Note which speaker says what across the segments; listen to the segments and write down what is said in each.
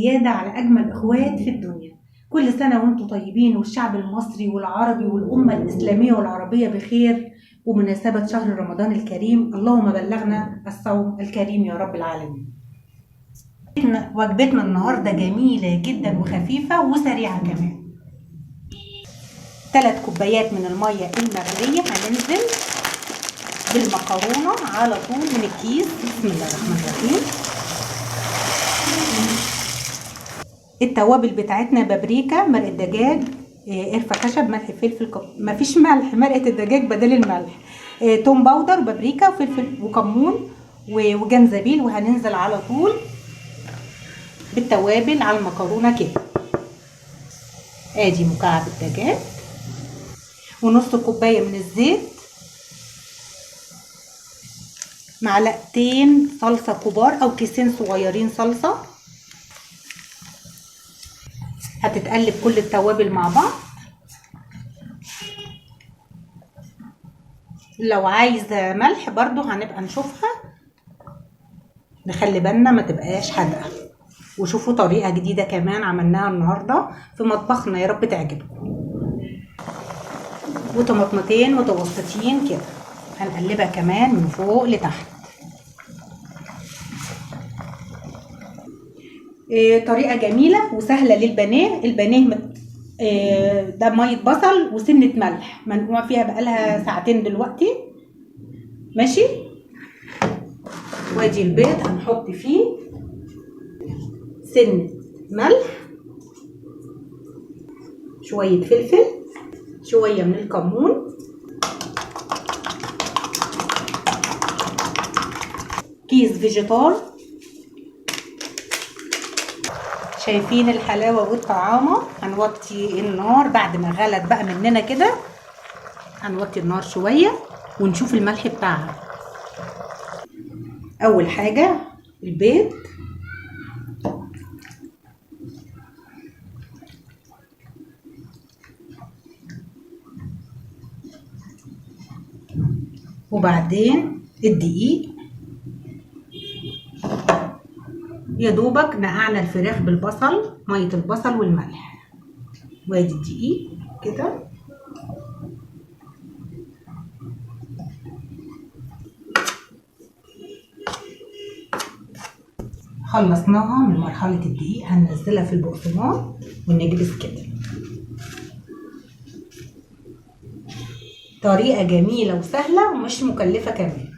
Speaker 1: زيادة على أجمل إخوات في الدنيا. كل سنة وانتم طيبين، والشعب المصري والعربي والأمة الإسلامية والعربية بخير، ومناسبة شهر رمضان الكريم. اللهم بلغنا الصوم الكريم يا رب العالمين. وجبتنا النهاردة جميلة جدا وخفيفة وسريعة كمان. 3 كوبايات من المية المغلية، هننزل بالمكرونة على طول من الكيس. بسم الله الرحمن الرحيم. التوابل بتاعتنا بابريكا، مرق دجاج، قرفة خشب، ملح، فلفل، مفيش ملح، مرقة الدجاج بدل الملح، توم باودر وبابريكا وفلفل وكمون وجنزبيل. وهننزل على طول بالتوابل على المكرونة كده. ادي مكعب الدجاج، ونص كوباية من الزيت، معلقتين صلصة كبار او كيسين صغيرين صلصة. هتتقلب كل التوابل مع بعض. لو عايزة ملح برضو هنبقى نشوفها، نخلي بالنا ما تبقاش حادقة. وشوفوا طريقة جديدة كمان عملناها النهاردة في مطبخنا، يا رب تعجبكم. وطماطمتين متوسطين كده، هنقلبها كمان من فوق لتحت. طريقة جميلة وسهلة للبانيه. البانيه ده مية بصل وسنة ملح منقوع فيها بقالها 2 ساعة دلوقتي. ماشي. وادي البيض هنحط فيه سنة ملح، شوية فلفل، شوية من الكمون، كيس فيجيتار. شايفين الحلاوة والطعامة. هنوطي النار بعد ما غلت بقى مننا كده، هنوطي النار شوية ونشوف الملح بتاعها. اول حاجة البيض، وبعدين الدقيق. يا دوبك نقعنا الفراخ بالبصل، مية البصل والملح. وادي الدقيق كده. خلصناها من مرحلة الدقيق، هننزلها في البقسماط ونجبس كده. طريقة جميلة وسهلة ومش مكلفة كمان.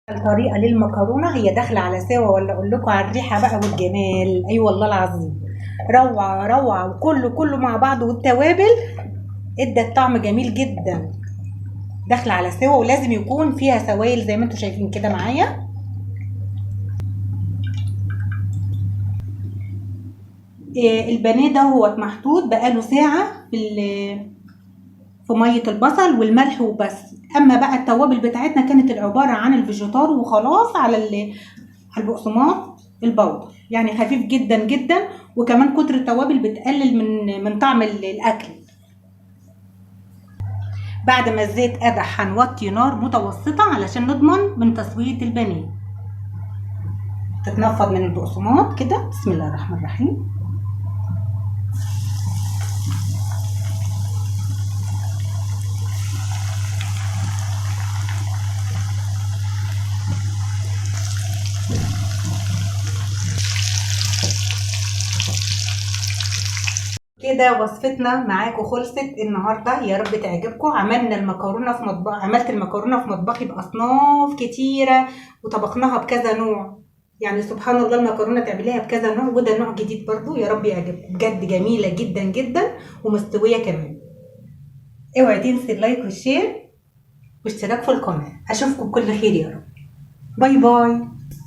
Speaker 1: الطريقة للمكرونة هي داخلة على سوا، ولا اقول لكم على الريحة بقى والجمال. اي والله العظيم روعة روعة، وكله مع بعض، والتوابل ادت طعم جميل جدا. داخلة على سوا، ولازم يكون فيها سوائل زي ما انتم شايفين كده معايا. البانيه ده هو محطوط بقاله ساعة في مية البصل والملح وبس. اما بقى التوابل بتاعتنا كانت العبارة عن الفيجيتار وخلاص، على البقسماط البودر، يعني خفيف جدا جدا. وكمان كتر التوابل بتقلل من طعم الاكل. بعد ما الزيت قدح هنوطي نار متوسطة علشان نضمن من تسوية البانيه. تتنفض من البقسماط كده. بسم الله الرحمن الرحيم. كده وصفتنا معاكم خلصت النهارده، يا رب تعجبكم. عملت المكرونه في مطبخي باصناف كتيره، وطبخناها بكذا نوع. يعني سبحان الله، المكرونه تعمليها بكذا نوع، وده نوع جديد برضو. يا رب يعجبكم، بجد جميله جدا جدا ومستويه كمان. اوعي تنسي اللايك والشير واشتراك في القناه. اشوفكم بكل خير يا رب. باي باي.